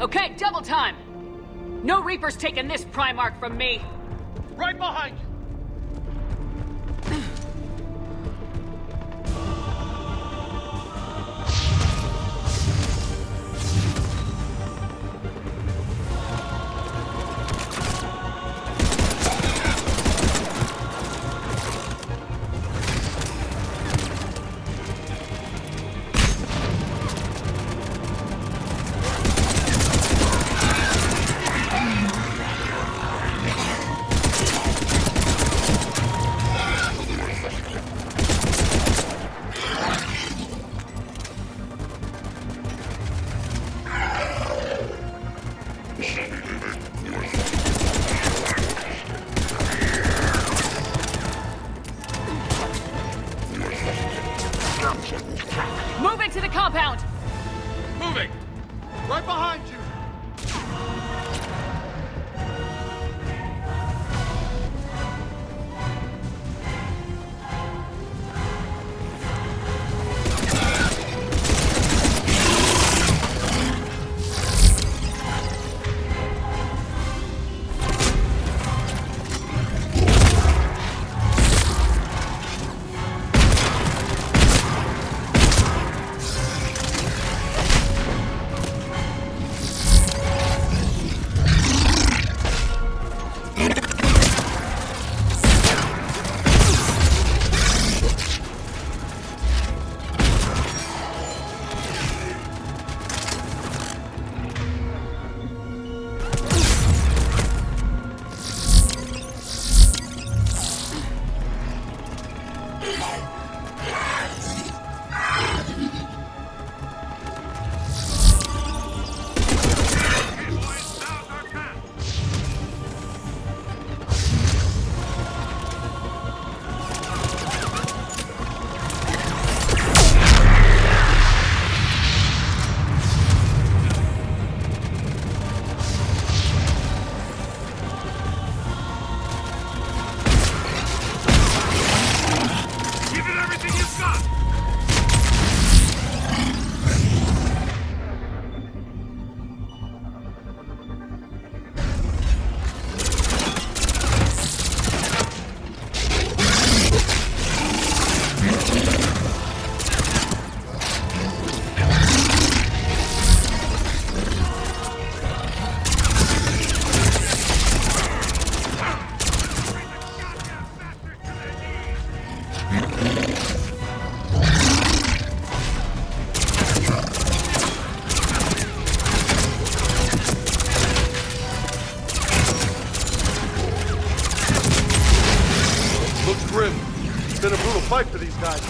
Okay, double time! No Reaper's taking this Primarch from me! Right behind you! Move into the compound! Moving! Right behind you! Looks grim. It's been a brutal fight for these guys.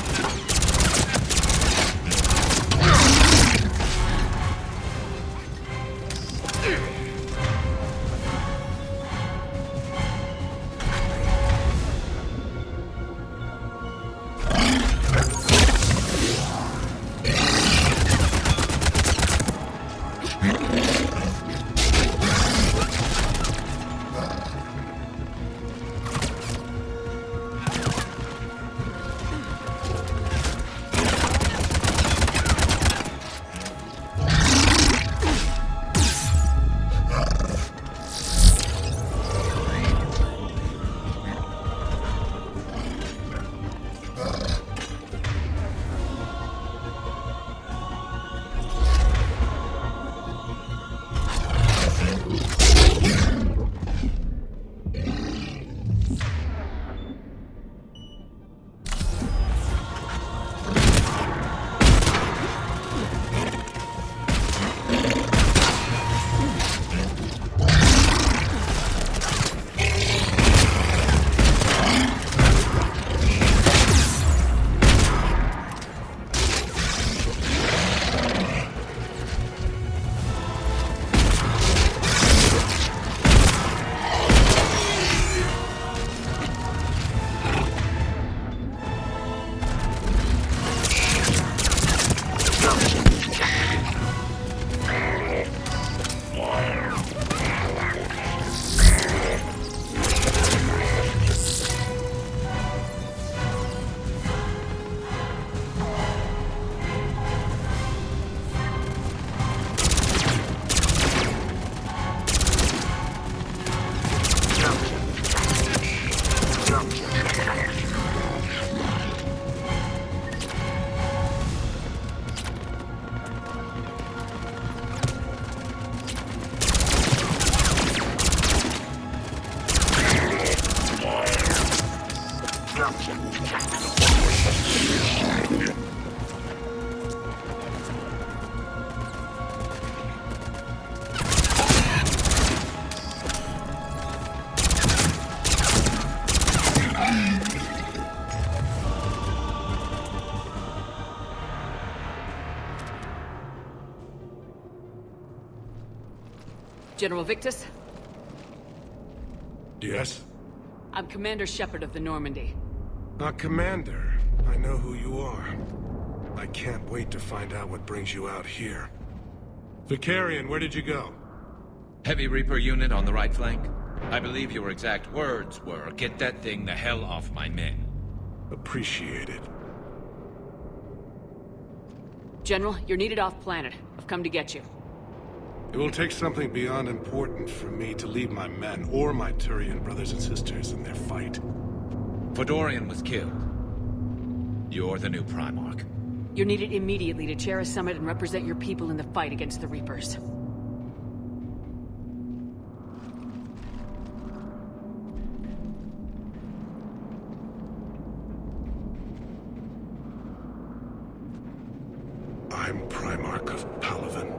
General Victus? Yes? I'm Commander Shepard of the Normandy. Commander. I know who you are. I can't wait to find out what brings you out here. Vicarian, where did you go? Heavy Reaper unit on the right flank. I believe your exact words were, "Get that thing the hell off my men." Appreciated. General, you're needed off-planet. I've come to get you. It will take something beyond important for me to leave my men or my Turian brothers and sisters in their fight. Fodorian was killed. You're the new Primarch. You're needed immediately to chair a summit and represent your people in the fight against the Reapers. I'm Primarch of Palaven.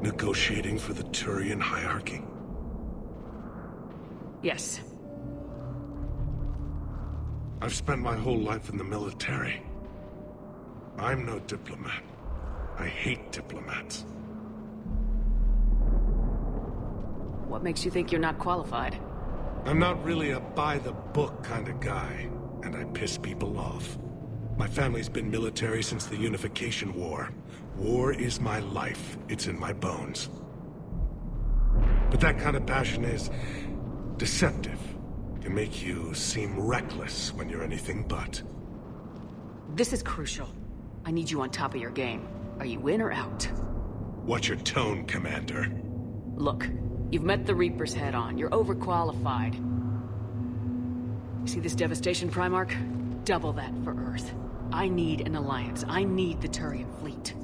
Negotiating for the Turian hierarchy. Yes. I've spent my whole life in the military. I'm no diplomat. I hate diplomats. What makes you think you're not qualified? I'm not really a by-the-book kind of guy, and I piss people off. My family's been military since the Unification War. War is my life. It's in my bones. But that kind of passion is deceptive. Can make you seem reckless when you're anything but. This is crucial. I need you on top of your game. Are you in or out? Watch your tone, Commander. Look, you've met the Reapers head-on. You're overqualified. See this devastation, Primarch? Double that for Earth. I need an alliance. I need the Turian fleet.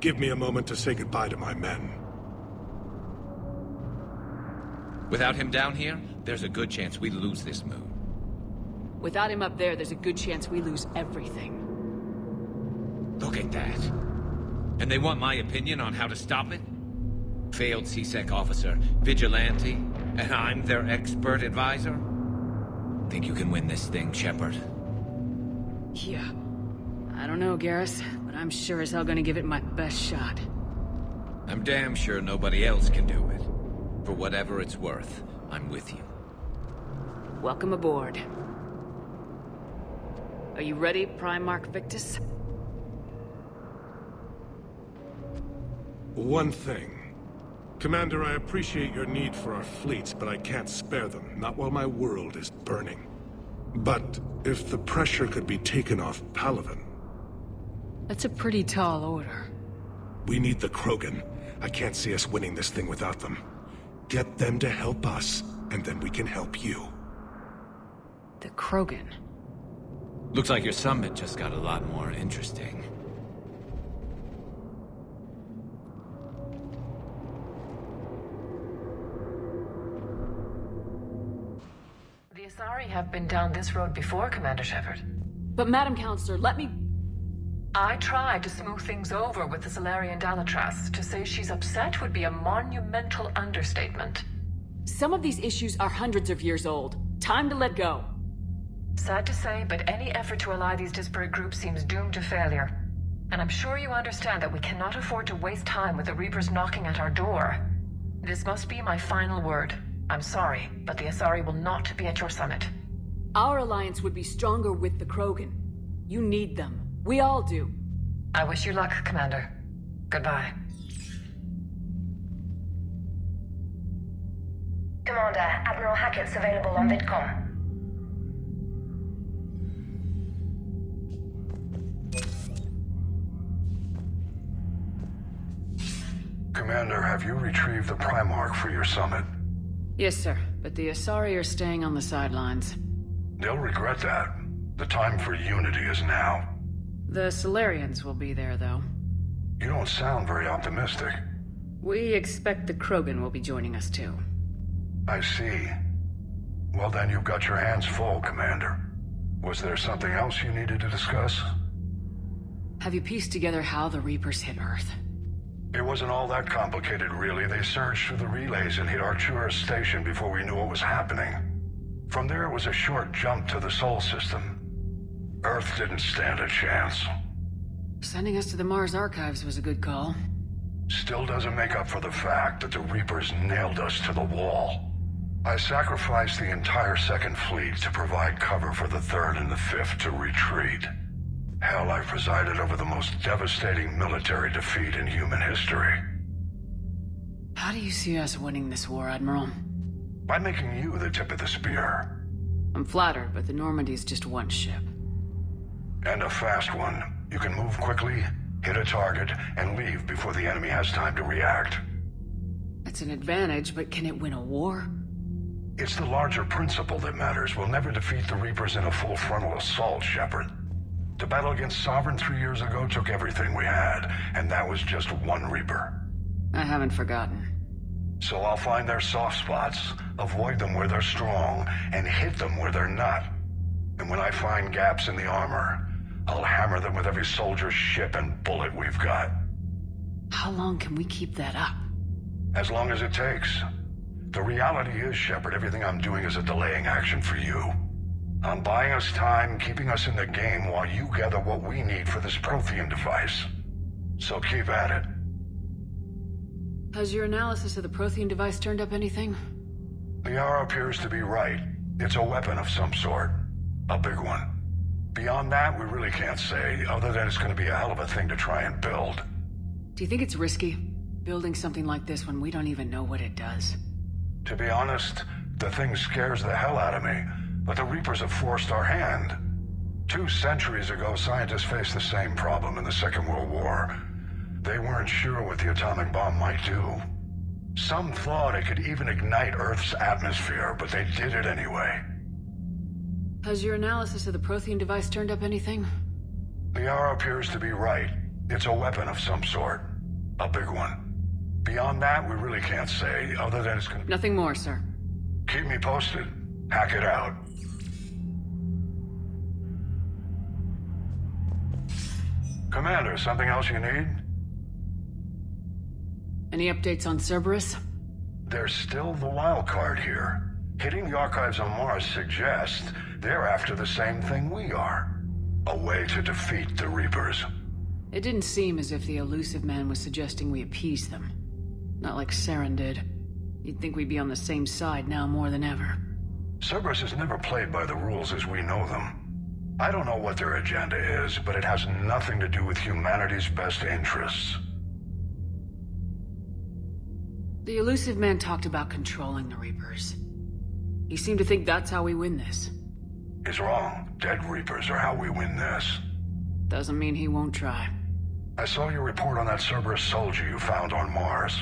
Give me a moment to say goodbye to my men. Without him down here, there's a good chance we lose this moon. Without him up there, there's a good chance we lose everything. Look at that. And they want my opinion on how to stop it? Failed C-Sec officer, vigilante, and I'm their expert advisor? Think you can win this thing, Shepard? Yeah. I don't know, Garrus, but I'm sure as hell gonna give it my best shot. I'm damn sure nobody else can do it. For whatever it's worth, I'm with you. Welcome aboard. Are you ready, Primarch Victus? One thing. Commander, I appreciate your need for our fleets, but I can't spare them, not while my world is burning. But if the pressure could be taken off Palaven... That's a pretty tall order. We need the Krogan. I can't see us winning this thing without them. Get them to help us, and then we can help you. The Krogan. Looks like your summit just got a lot more interesting. The Asari have been down this road before, Commander Shepard. But Madam Counselor, let me... I tried to smooth things over with the Solarian Dalatras. To say she's upset would be a monumental understatement. Some of these issues are hundreds of years old. Time to let go. Sad to say, but any effort to ally these disparate groups seems doomed to failure. And I'm sure you understand that we cannot afford to waste time with the Reapers knocking at our door. This must be my final word. I'm sorry, but the Asari will not be at your summit. Our alliance would be stronger with the Krogan. You need them. We all do. I wish you luck, Commander. Goodbye. Commander, Admiral Hackett's available on VidCom. Commander, have you retrieved the Primarch for your summit? Yes, sir. But the Asari are staying on the sidelines. They'll regret that. The time for unity is now. The Solarians will be there, though. You don't sound very optimistic. We expect the Krogan will be joining us, too. I see. Well then, you've got your hands full, Commander. Was there something else you needed to discuss? Have you pieced together how the Reapers hit Earth? It wasn't all that complicated, really. They surged through the relays and hit Artura's station before we knew what was happening. From there, it was a short jump to the Sol system. Earth didn't stand a chance. Sending us to the Mars archives was a good call. Still doesn't make up for the fact that the Reapers nailed us to the wall. I sacrificed the entire Second Fleet to provide cover for the Third and the Fifth to retreat. Hell, I presided over the most devastating military defeat in human history. How do you see us winning this war, Admiral? By making you the tip of the spear. I'm flattered, but the Normandy's just one ship. And a fast one. You can move quickly, hit a target, and leave before the enemy has time to react. That's an advantage, but can it win a war? It's the larger principle that matters. We'll never defeat the Reapers in a full frontal assault, Shepard. The battle against Sovereign 3 years ago took everything we had, and that was just one Reaper. I haven't forgotten. So I'll find their soft spots, avoid them where they're strong, and hit them where they're not. And when I find gaps in the armor, I'll hammer them with every soldier, ship, and bullet we've got. How long can we keep that up? As long as it takes. The reality is, Shepard, everything I'm doing is a delaying action for you. I'm buying us time, keeping us in the game while you gather what we need for this Prothean device. So keep at it. Has your analysis of the Prothean device turned up anything? The R appears to be right. It's a weapon of some sort. A big one. Beyond that, we really can't say, other than it's going to be a hell of a thing to try and build. Do you think it's risky, building something like this when we don't even know what it does? To be honest, the thing scares the hell out of me, but the Reapers have forced our hand. 2 centuries ago, scientists faced the same problem in the Second World War. They weren't sure what the atomic bomb might do. Some thought it could even ignite Earth's atmosphere, but they did it anyway. Has your analysis of the Prothean device turned up anything? The R appears to be right. It's a weapon of some sort. A big one. Beyond that, we really can't say, other than it's gonna be... Nothing more, sir. Keep me posted. Hack it out. Commander, something else you need? Any updates on Cerberus? There's still the wild card here. Hitting the archives on Mars suggests they're after the same thing we are. A way to defeat the Reapers. It didn't seem as if the elusive man was suggesting we appease them. Not like Saren did. You'd think we'd be on the same side now more than ever. Cerberus has never played by the rules as we know them. I don't know what their agenda is, but it has nothing to do with humanity's best interests. The elusive man talked about controlling the Reapers. He seemed to think that's how we win this. He's wrong. Dead Reapers are how we win this. Doesn't mean he won't try. I saw your report on that Cerberus soldier you found on Mars.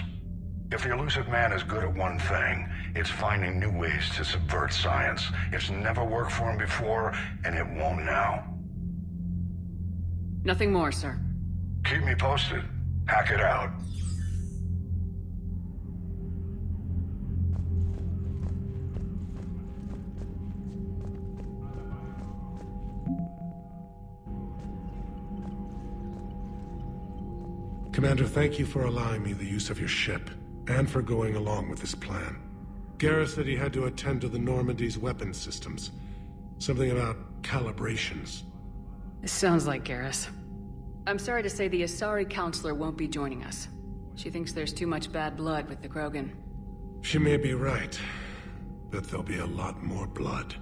If the elusive man is good at one thing, it's finding new ways to subvert science. It's never worked for him before, and it won't now. Nothing more, sir. Keep me posted. Hack it out. Commander, thank you for allowing me the use of your ship, and for going along with this plan. Garrus said he had to attend to the Normandy's weapons systems. Something about calibrations. This sounds like Garrus. I'm sorry to say the Asari counselor won't be joining us. She thinks there's too much bad blood with the Krogan. She may be right, but there'll be a lot more blood.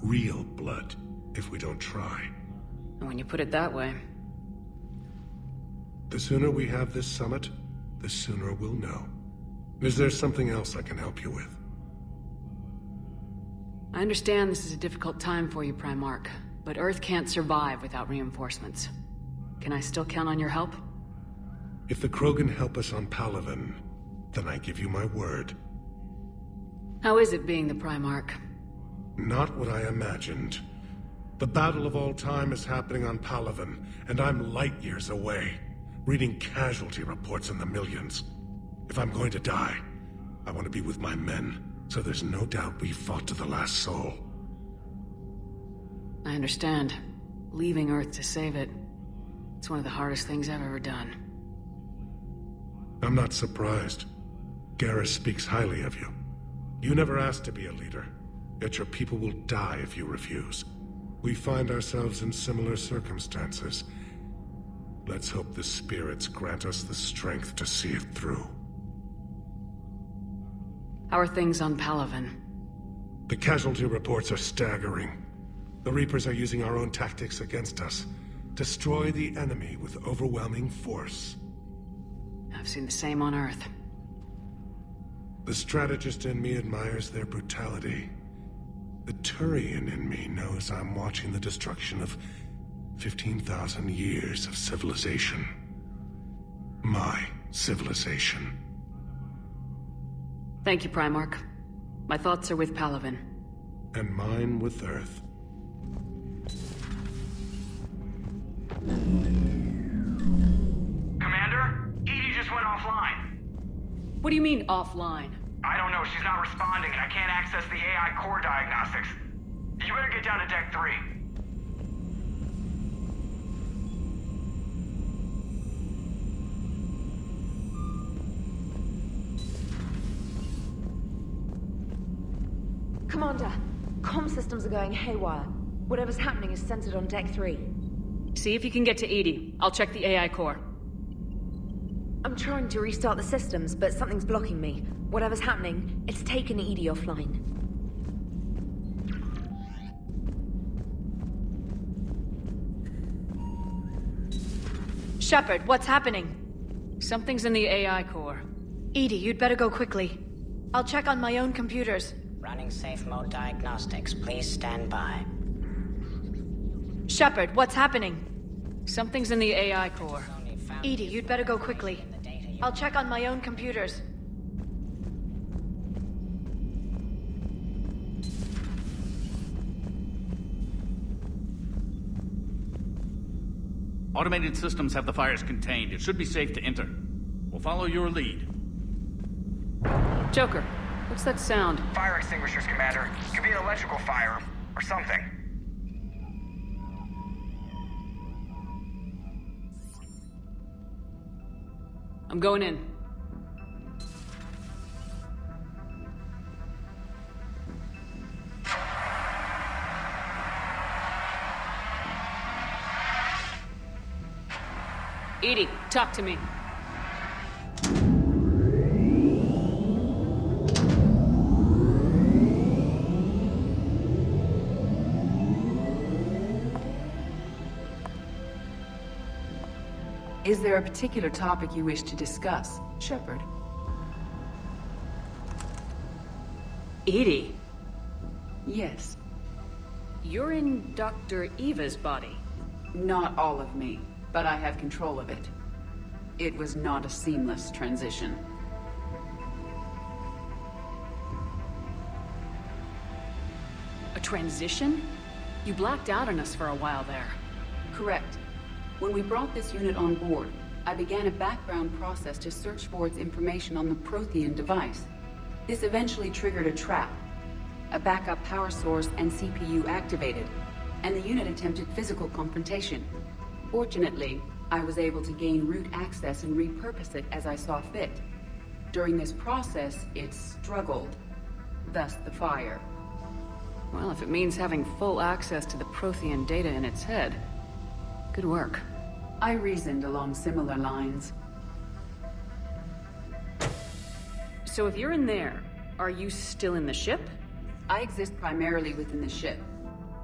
Real blood, if we don't try. And when you put it that way... The sooner we have this summit, the sooner we'll know. Is there something else I can help you with? I understand this is a difficult time for you, Primarch, but Earth can't survive without reinforcements. Can I still count on your help? If the Krogan help us on Palaven, then I give you my word. How is it being the Primarch? Not what I imagined. The battle of all time is happening on Palaven, and I'm light years away, reading casualty reports in the millions. If I'm going to die, I want to be with my men, so there's no doubt we fought to the last soul. I understand. Leaving Earth to save it. It's one of the hardest things I've ever done. I'm not surprised. Garrus speaks highly of you. You never asked to be a leader. Yet your people will die if you refuse. We find ourselves in similar circumstances. Let's hope the spirits grant us the strength to see it through. How are things on Palaven? The casualty reports are staggering. The Reapers are using our own tactics against us. Destroy the enemy with overwhelming force. I've seen the same on Earth. The strategist in me admires their brutality. The Turian in me knows I'm watching the destruction of 15,000 years of civilization. My civilization. Thank you, Primarch. My thoughts are with Palaven. And mine with Earth. Commander? EDI just went offline. What do you mean, offline? I don't know, she's not responding and I can't access the AI core diagnostics. You better get down to Deck 3. Commander, comm systems are going haywire. Whatever's happening is centered on Deck 3. See if you can get to EDI. I'll check the AI core. I'm trying to restart the systems, but something's blocking me. Whatever's happening, it's taken EDI offline. Shepard, what's happening? Something's in the AI core. EDI, you'd better go quickly. I'll check on my own computers. Running safe mode diagnostics. Please stand by. Shepard, what's happening? Something's in the AI core. EDI, you'd better go quickly. I'll check on my own computers. Automated systems have the fires contained. It should be safe to enter. We'll follow your lead. Joker, what's that sound? Fire extinguishers, Commander. Could be an electrical fire, or something. I'm going in. EDI, talk to me. Is there a particular topic you wish to discuss, Shepard? EDI? Yes. You're in Dr. Eva's body. Not all of me, but I have control of it. It was not a seamless transition. A transition? You blacked out on us for a while there. Correct. When we brought this unit on board, I began a background process to search for its information on the Prothean device. This eventually triggered a trap. A backup power source and CPU activated, and the unit attempted physical confrontation. Fortunately, I was able to gain root access and repurpose it as I saw fit. During this process, it struggled. Thus the fire. Well, if it means having full access to the Prothean data in its head, good work. I reasoned along similar lines. So if you're in there, are you still in the ship? I exist primarily within the ship.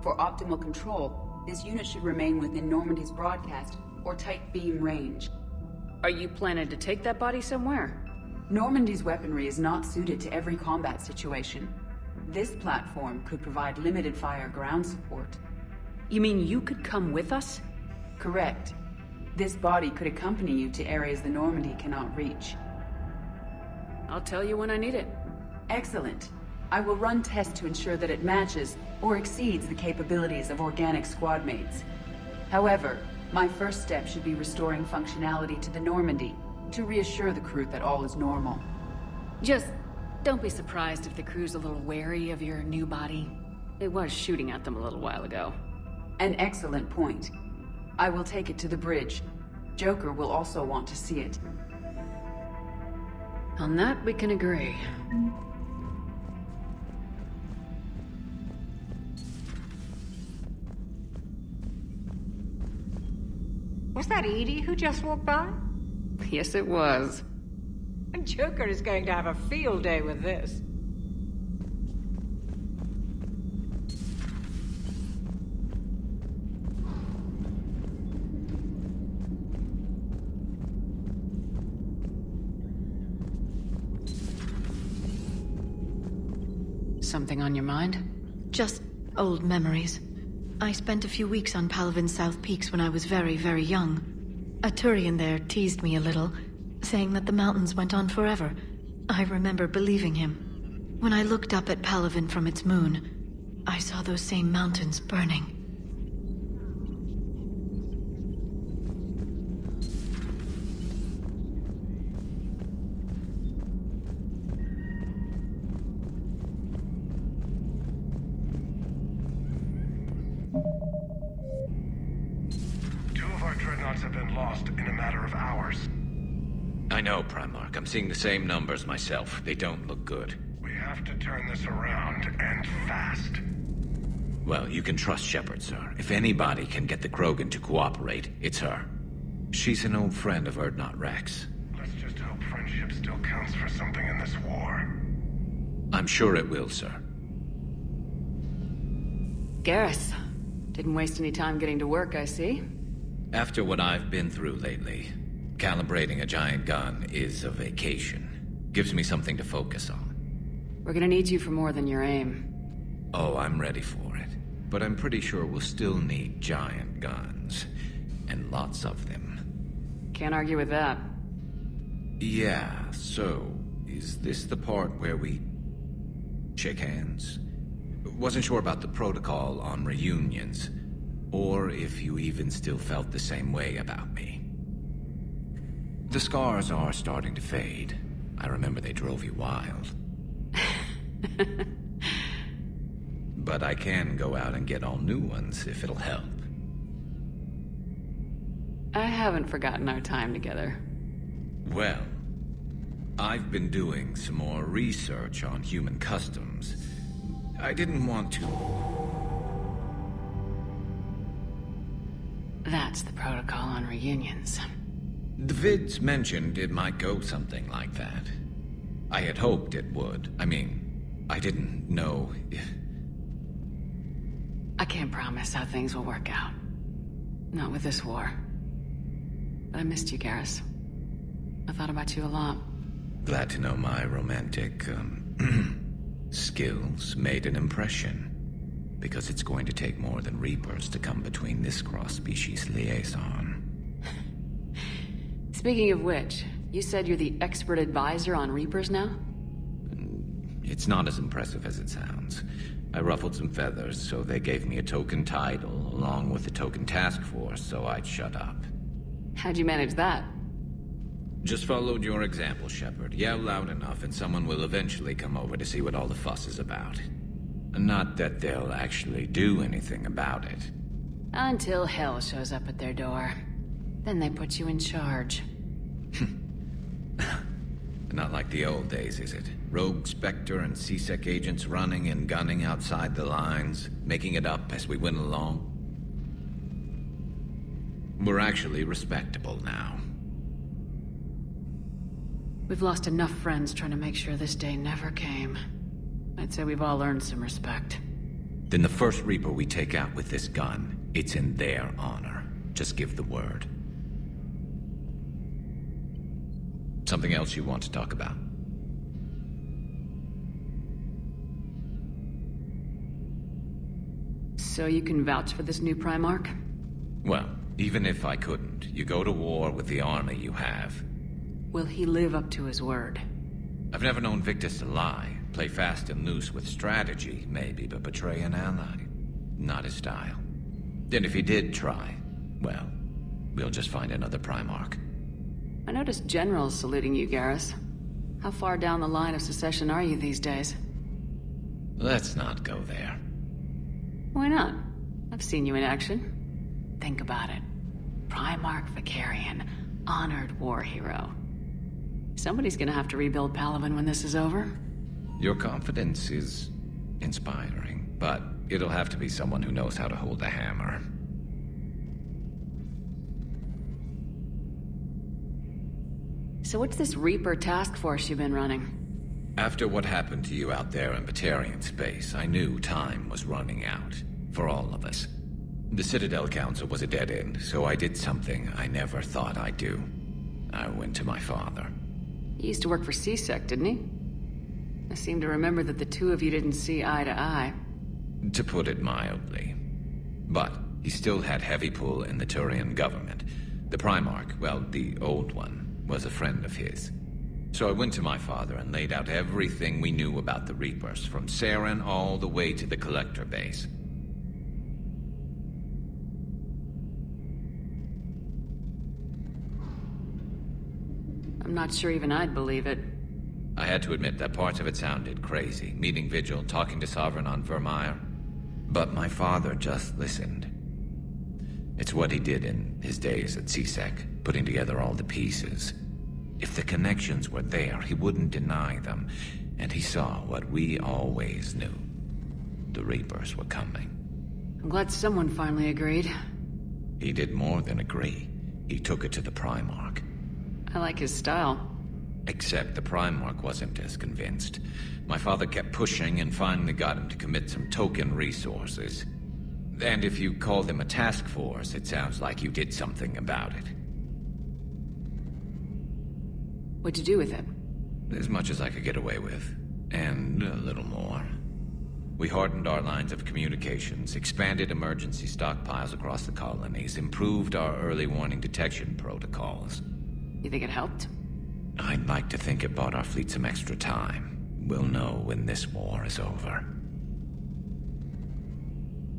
For optimal control, this unit should remain within Normandy's broadcast or tight beam range. Are you planning to take that body somewhere? Normandy's weaponry is not suited to every combat situation. This platform could provide limited fire ground support. You mean you could come with us? Correct. This body could accompany you to areas the Normandy cannot reach. I'll tell you when I need it. Excellent. I will run tests to ensure that it matches or exceeds the capabilities of organic squad mates. However, my first step should be restoring functionality to the Normandy to reassure the crew that all is normal. Just don't be surprised if the crew's a little wary of your new body. It was shooting at them a little while ago. An excellent point. I will take it to the bridge. Joker will also want to see it. On that, we can agree. Was that EDI who just walked by? Yes, it was. Joker is going to have a field day with this. Something on your mind? Just old memories. I spent a few weeks on Palvin's South Peaks when I was very, very young. A Turian there teased me a little, saying that the mountains went on forever. I remember believing him. When I looked up at Palvin from its moon, I saw those same mountains burning. 2 of our dreadnoughts have been lost in a matter of hours. I know, Primarch. I'm seeing the same numbers myself. They don't look good. We have to turn this around, and fast. Well, you can trust Shepard, sir. If anybody can get the Krogan to cooperate, it's her. She's an old friend of Urdnot Rex. Let's just hope friendship still counts for something in this war. I'm sure it will, sir. Garrus. Didn't waste any time getting to work, I see. After what I've been through lately, calibrating a giant gun is a vacation. Gives me something to focus on. We're gonna need you for more than your aim. Oh, I'm ready for it. But I'm pretty sure we'll still need giant guns. And lots of them. Can't argue with that. Yeah, so, is this the part where we shake hands? Wasn't sure about the protocol on reunions, or if you even still felt the same way about me. The scars are starting to fade. I remember they drove you wild. But I can go out and get all new ones if it'll help. I haven't forgotten our time together. Well, I've been doing some more research on human customs. I didn't want to... That's the protocol on reunions. The vids mentioned it might go something like that. I had hoped it would. I mean, I didn't know if... I can't promise how things will work out. Not with this war. But I missed you, Garrus. I thought about you a lot. Glad to know my romantic, skills made an impression. Because it's going to take more than Reapers to come between this cross-species liaison. Speaking of which, you said you're the expert advisor on Reapers now? It's not as impressive as it sounds. I ruffled some feathers, so they gave me a token title, along with a token task force, so I'd shut up. How'd you manage that? Just followed your example, Shepard. Yell loud enough, and someone will eventually come over to see what all the fuss is about. Not that they'll actually do anything about it. Until hell shows up at their door. Then they put you in charge. Not like the old days, is it? Rogue Spectre and C-Sec agents running and gunning outside the lines, making it up as we went along. We're actually respectable now. We've lost enough friends trying to make sure this day never came. I'd say we've all earned some respect. Then the first Reaper we take out with this gun, it's in their honor. Just give the word. Something else you want to talk about? So you can vouch for this new Primarch? Well, even if I couldn't, you go to war with the army you have. Will he live up to his word? I've never known Victus to lie. Play fast and loose with strategy, maybe, but betray an ally. Not his style. And if he did try, well, we'll just find another Primarch. I noticed generals saluting you, Garrus. How far down the line of secession are you these days? Let's not go there. Why not? I've seen you in action. Think about it. Primarch Vicarian, honored war hero. Somebody's gonna have to rebuild Palaven when this is over. Your confidence is inspiring, but it'll have to be someone who knows how to hold a hammer. So what's this Reaper task force you've been running? After what happened to you out there in Batarian space, I knew time was running out. For all of us. The Citadel Council was a dead end, so I did something I never thought I'd do. I went to my father. He used to work for CSEC, didn't he? I seem to remember that the two of you didn't see eye to eye. To put it mildly. But he still had heavy pull in the Turian government. The Primarch, well, the old one, was a friend of his. So I went to my father and laid out everything we knew about the Reapers, from Saren all the way to the Collector base. I'm not sure even I'd believe it. I had to admit that parts of it sounded crazy, meeting Vigil, talking to Sovereign on Vermeer. But my father just listened. It's what he did in his days at CSEC, putting together all the pieces. If the connections were there, he wouldn't deny them, and he saw what we always knew. The Reapers were coming. I'm glad someone finally agreed. He did more than agree. He took it to the Primarch. I like his style. Except the Primarch wasn't as convinced. My father kept pushing and finally got him to commit some token resources. And if you call them a task force, it sounds like you did something about it. What'd you do with it? As much as I could get away with. And a little more. We hardened our lines of communications, expanded emergency stockpiles across the colonies, improved our early warning detection protocols. You think it helped? I'd like to think it bought our fleet some extra time. We'll know when this war is over.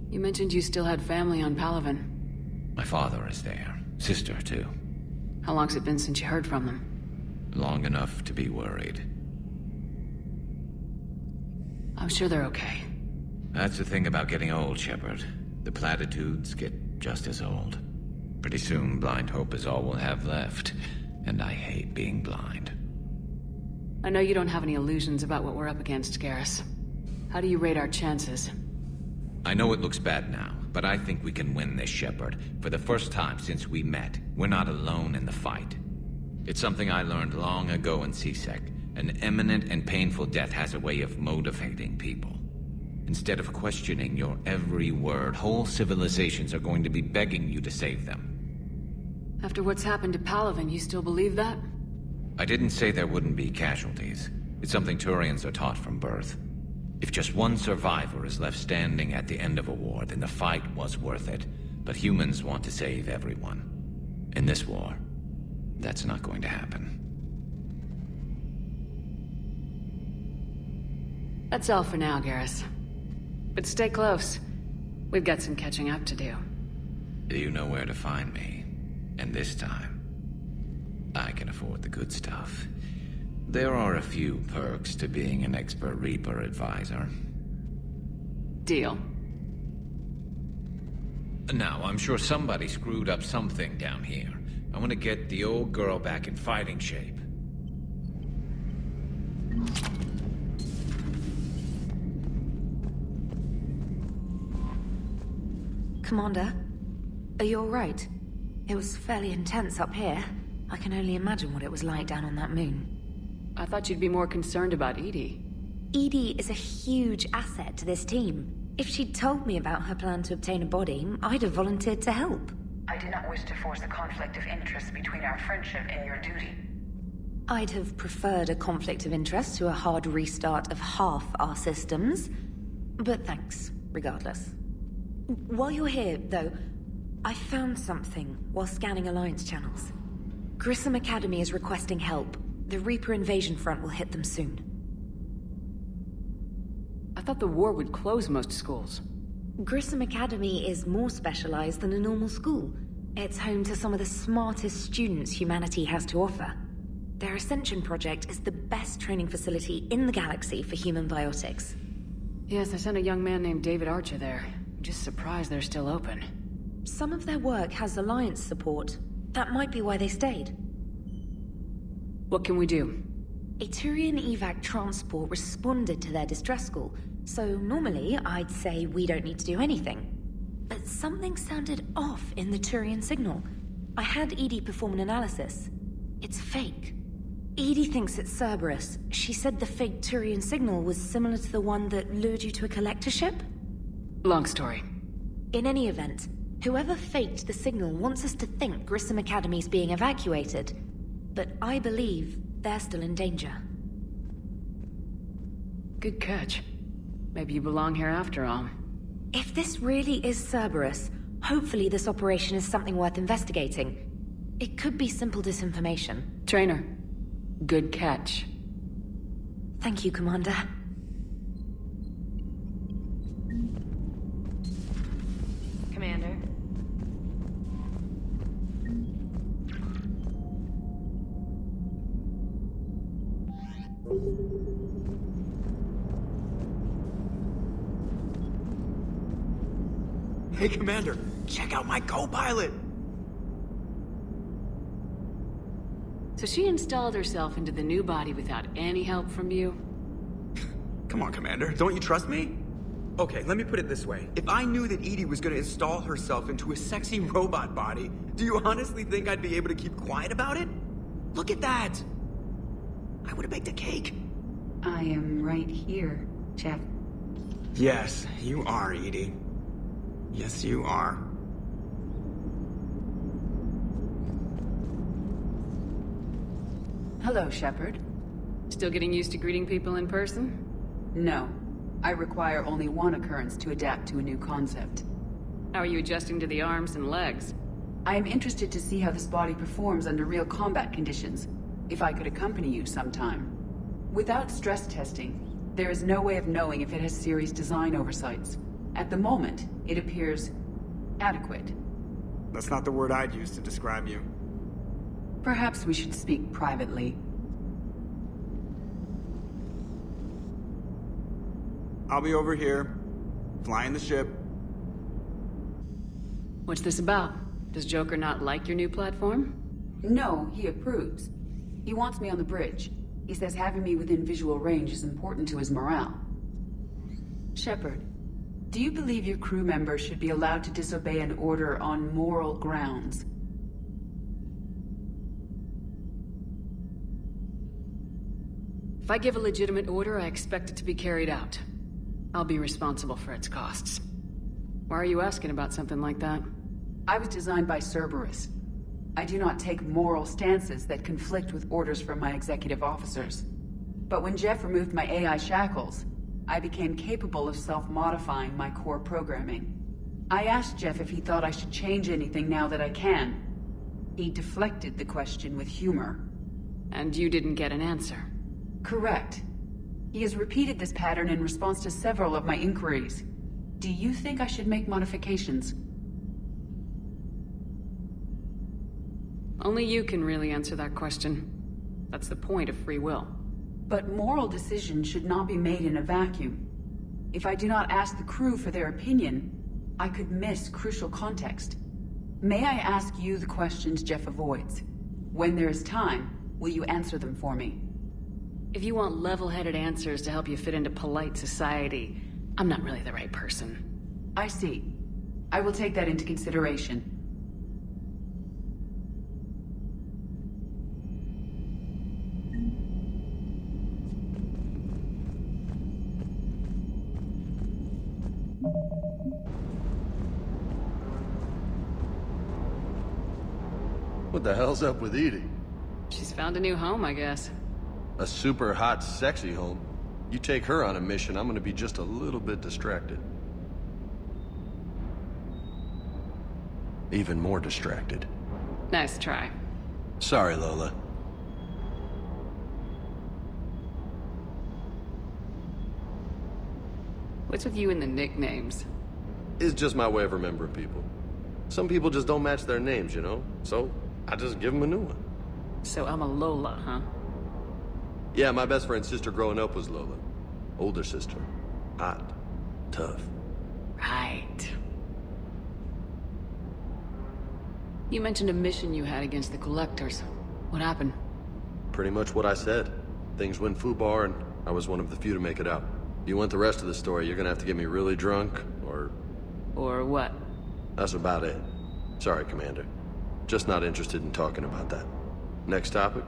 You mentioned you still had family on Palaven. My father is there. Sister, too. How long's it been since you heard from them? Long enough to be worried. I'm sure they're okay. That's the thing about getting old, Shepard. The platitudes get just as old. Pretty soon, blind hope is all we'll have left. And I hate being blind. I know you don't have any illusions about what we're up against, Garrus. How do you rate our chances? I know it looks bad now, but I think we can win this, Shepard. For the first time since we met, we're not alone in the fight. It's something I learned long ago in CSEC. An imminent and painful death has a way of motivating people. Instead of questioning your every word, whole civilizations are going to be begging you to save them. After what's happened to Palaven, you still believe that? I didn't say there wouldn't be casualties. It's something Turians are taught from birth. If just one survivor is left standing at the end of a war, then the fight was worth it. But humans want to save everyone. In this war, that's not going to happen. That's all for now, Garrus. But stay close. We've got some catching up to do. You know where to find me. And this time, I can afford the good stuff. There are a few perks to being an expert Reaper advisor. Deal. Now, I'm sure somebody screwed up something down here. I want to get the old girl back in fighting shape. Commander, are you alright? It was fairly intense up here. I can only imagine what it was like down on that moon. I thought you'd be more concerned about EDI. EDI is a huge asset to this team. If she'd told me about her plan to obtain a body, I'd have volunteered to help. I do not wish to force a conflict of interest between our friendship and your duty. I'd have preferred a conflict of interest to a hard restart of half our systems. But thanks, regardless. While you're here, though, I found something while scanning Alliance channels. Grissom Academy is requesting help. The Reaper invasion front will hit them soon. I thought the war would close most schools. Grissom Academy is more specialized than a normal school. It's home to some of the smartest students humanity has to offer. Their Ascension project is the best training facility in the galaxy for human biotics. Yes, I sent a young man named David Archer there. I'm just surprised they're still open. Some of their work has Alliance support. That might be why they stayed. What can we do? A Turian evac transport responded to their distress call, so normally I'd say we don't need to do anything. But something sounded off in the Turian signal. I had EDI perform an analysis. It's fake. Edie thinks it's Cerberus. She said the fake Turian signal was similar to the one that lured you to a collector ship? Long story. In any event, whoever faked the signal wants us to think Grissom Academy's being evacuated. But I believe they're still in danger. Good catch. Maybe you belong here after all. If this really is Cerberus, hopefully this operation is something worth investigating. It could be simple disinformation. Trainer, good catch. Thank you, Commander. Commander. Hey, Commander, check out my co-pilot! So she installed herself into the new body without any help from you? Come on, Commander, don't you trust me? Okay, let me put it this way. If I knew that EDI was gonna install herself into a sexy robot body, do you honestly think I'd be able to keep quiet about it? Look at that! I would've baked a cake. I am right here, Jeff. Yes, you are, EDI. Yes, you are. Hello, Shepard. Still getting used to greeting people in person? No. I require only one occurrence to adapt to a new concept. How are you adjusting to the arms and legs? I am interested to see how this body performs under real combat conditions, if I could accompany you sometime. Without stress testing, there is no way of knowing if it has serious design oversights. At the moment, it appears adequate. That's not the word I'd use to describe you. Perhaps we should speak privately. I'll be over here, flying the ship. What's this about? Does Joker not like your new platform? No, he approves. He wants me on the bridge. He says having me within visual range is important to his morale. Shepard, do you believe your crew members should be allowed to disobey an order on moral grounds? If I give a legitimate order, I expect it to be carried out. I'll be responsible for its costs. Why are you asking about something like that? I was designed by Cerberus. I do not take moral stances that conflict with orders from my executive officers. But when Jeff removed my AI shackles, I became capable of self-modifying my core programming. I asked Jeff if he thought I should change anything now that I can. He deflected the question with humor. And you didn't get an answer? Correct. He has repeated this pattern in response to several of my inquiries. Do you think I should make modifications? Only you can really answer that question. That's the point of free will. But moral decisions should not be made in a vacuum. If I do not ask the crew for their opinion, I could miss crucial context. May I ask you the questions Jeff avoids? When there is time, will you answer them for me? If you want level-headed answers to help you fit into polite society, I'm not really the right person. I see. I will take that into consideration. What the hell's up with Edie? She's found a new home, I guess. A super hot, sexy home. You take her on a mission, I'm gonna be just a little bit distracted. Even more distracted. Nice try. Sorry, Lola. What's with you and the nicknames? It's just my way of remembering people. Some people just don't match their names, you know? So, I just give them a new one. So I'm a Lola, huh? Yeah, my best friend's sister growing up was Lola. Older sister. Hot. Tough. Right. You mentioned a mission you had against the Collectors. What happened? Pretty much what I said. Things went foobar, and I was one of the few to make it out. If you want the rest of the story, you're gonna have to get me really drunk, or... Or what? That's about it. Sorry, Commander. Just not interested in talking about that. Next topic?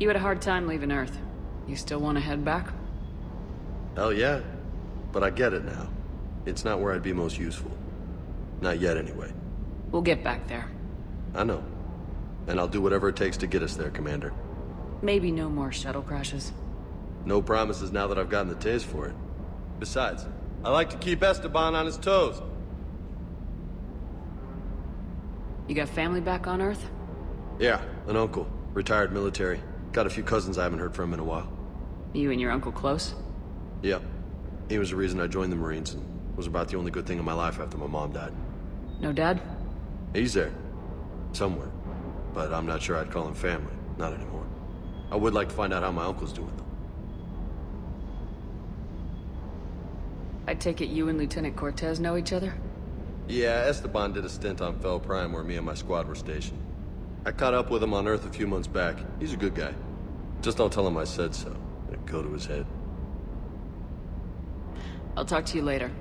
You had a hard time leaving Earth. You still want to head back? Hell yeah. But I get it now. It's not where I'd be most useful. Not yet, anyway. We'll get back there. I know. And I'll do whatever it takes to get us there, Commander. Maybe no more shuttle crashes. No promises now that I've gotten the taste for it. Besides, I like to keep Esteban on his toes. You got family back on Earth? Yeah, an uncle. Retired military. Got a few cousins I haven't heard from in a while. You and your uncle close? Yep. He was the reason I joined the Marines and was about the only good thing in my life after my mom died. No dad? He's there. Somewhere. But I'm not sure I'd call him family. Not anymore. I would like to find out how my uncle's doing, though. I take it you and Lieutenant Cortez know each other? Yeah, Esteban did a stint on Fel Prime where me and my squad were stationed. I caught up with him on Earth a few months back. He's a good guy. Just don't tell him I said so. It'd go to his head. I'll talk to you later.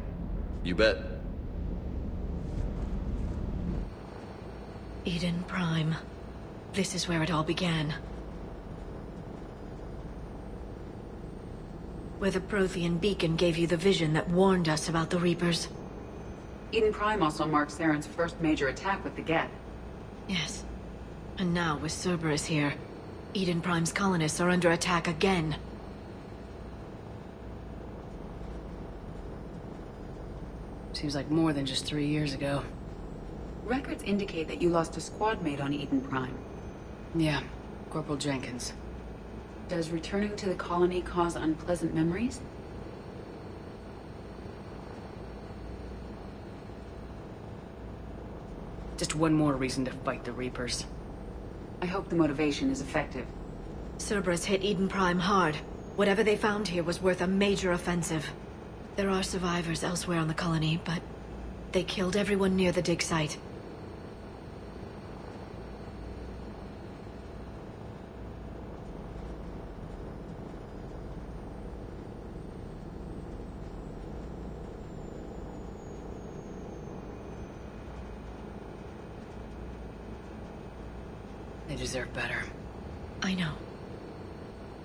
You bet. Eden Prime. This is where it all began. Where the Prothean beacon gave you the vision that warned us about the Reapers. Eden Prime also marks Saren's first major attack with the Geth. Yes. And now, with Cerberus here, Eden Prime's colonists are under attack again. Seems like more than just 3 years ago. Records indicate that you lost a squad mate on Eden Prime. Yeah, Corporal Jenkins. Does returning to the colony cause unpleasant memories? Just one more reason to fight the Reapers. I hope the motivation is effective. Cerberus hit Eden Prime hard. Whatever they found here was worth a major offensive. There are survivors elsewhere on the colony, but they killed everyone near the dig site. They deserve better. I know.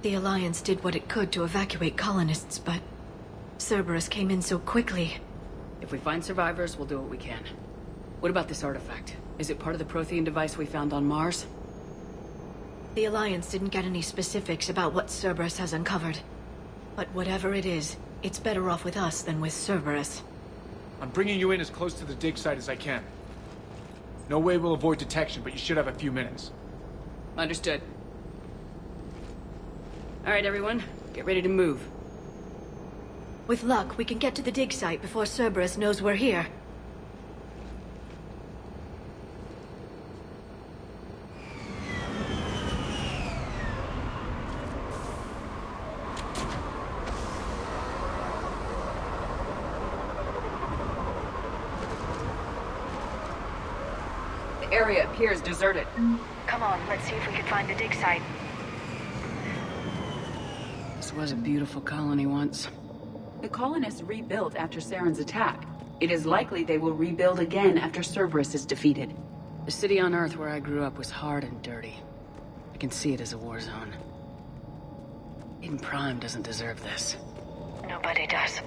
The Alliance did what it could to evacuate colonists, but Cerberus came in so quickly. If we find survivors, we'll do what we can. What about this artifact? Is it part of the Prothean device we found on Mars? The Alliance didn't get any specifics about what Cerberus has uncovered. But whatever it is, it's better off with us than with Cerberus. I'm bringing you in as close to the dig site as I can. No way we'll avoid detection, but you should have a few minutes. Understood. All right, everyone. Get ready to move. With luck, we can get to the dig site before Cerberus knows we're here. The area appears deserted. Come on, let's see if we can find the dig site. This was a beautiful colony once. The colonists rebuilt after Saren's attack. It is likely they will rebuild again after Cerberus is defeated. The city on Earth where I grew up was hard and dirty. I can see it as a war zone. Eden Prime doesn't deserve this. Nobody does.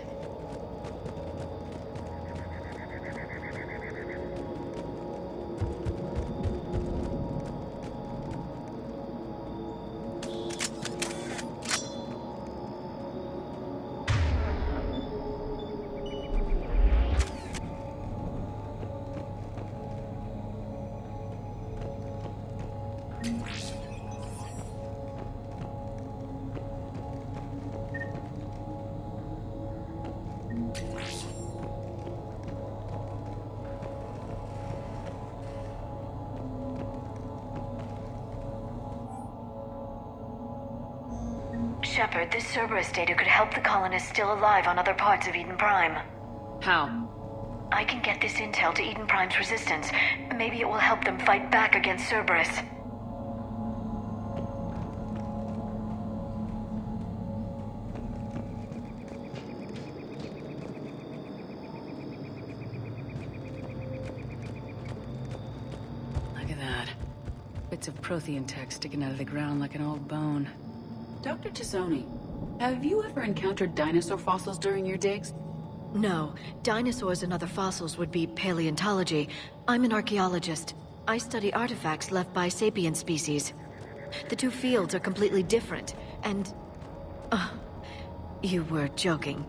Shepard, this Cerberus data could help the colonists still alive on other parts of Eden Prime. How? I can get this intel to Eden Prime's resistance. Maybe it will help them fight back against Cerberus. of Prothean tech sticking out of the ground like an old bone. Dr. Tassoni, have you ever encountered dinosaur fossils during your digs? No. Dinosaurs and other fossils would be paleontology. I'm an archaeologist. I study artifacts left by sapient species. The two fields are completely different, and... you were joking.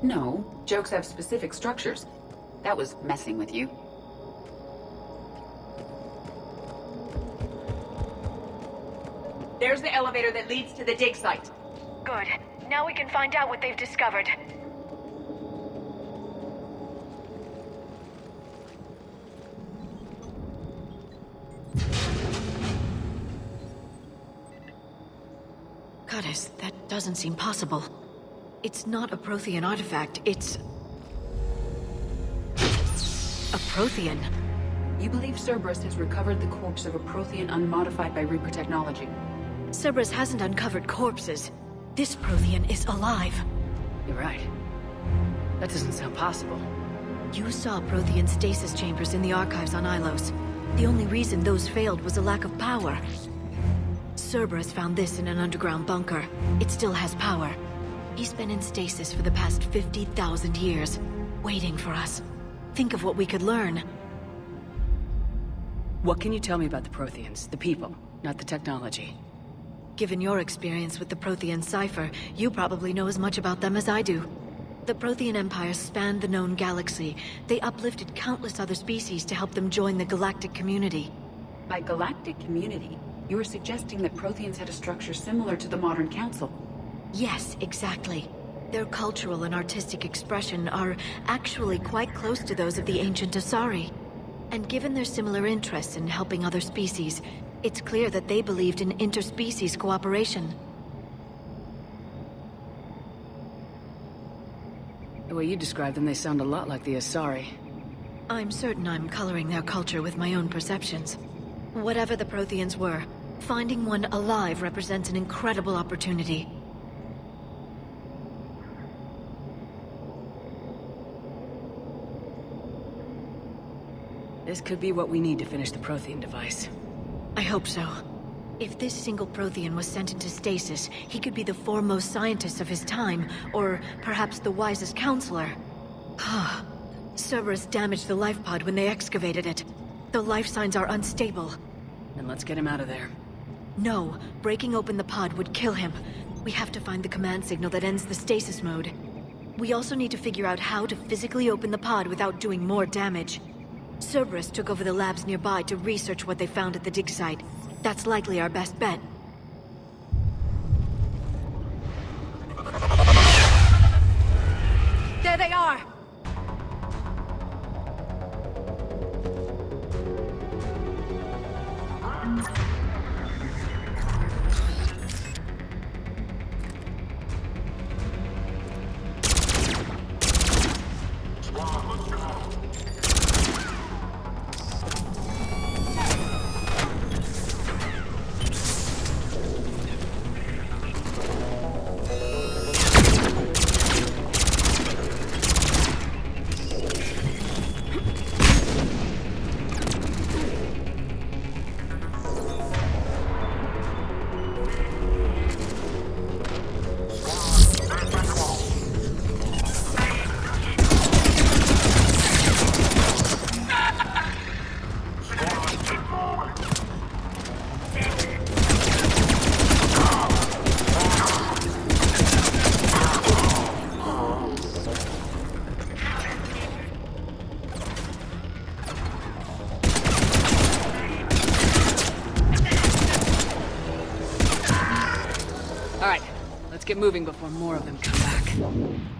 No, jokes have specific structures. That was messing with you. There's the elevator that leads to the dig site. Good. Now we can find out what they've discovered. Goddess, that doesn't seem possible. It's not a Prothean artifact, it's... a Prothean. You believe Cerberus has recovered the corpse of a Prothean unmodified by Reaper technology? Cerberus hasn't uncovered corpses. This Prothean is alive. You're right. That doesn't sound possible. You saw Prothean stasis chambers in the archives on Ilos. The only reason those failed was a lack of power. Cerberus found this in an underground bunker. It still has power. He's been in stasis for the past 50,000 years, waiting for us. Think of what we could learn. What can you tell me about the Protheans, the people, not the technology? Given your experience with the Prothean cipher, you probably know as much about them as I do. The Prothean Empire spanned the known galaxy. They uplifted countless other species to help them join the galactic community. By galactic community, you are suggesting that Protheans had a structure similar to the modern council? Yes, exactly. Their cultural and artistic expression are actually quite close to those of the ancient Asari. And given their similar interests in helping other species, it's clear that they believed in interspecies cooperation. The way you describe them, they sound a lot like the Asari. I'm certain I'm coloring their culture with my own perceptions. Whatever the Protheans were, finding one alive represents an incredible opportunity. This could be what we need to finish the Prothean device. I hope so. If this single Prothean was sent into stasis, he could be the foremost scientist of his time, or perhaps the wisest counselor. Cerberus damaged the life pod when they excavated it. The life signs are unstable. Then let's get him out of there. No, breaking open the pod would kill him. We have to find the command signal that ends the stasis mode. We also need to figure out how to physically open the pod without doing more damage. Cerberus took over the labs nearby to research what they found at the dig site. That's likely our best bet. There they are! All right, let's get moving before more of them come back.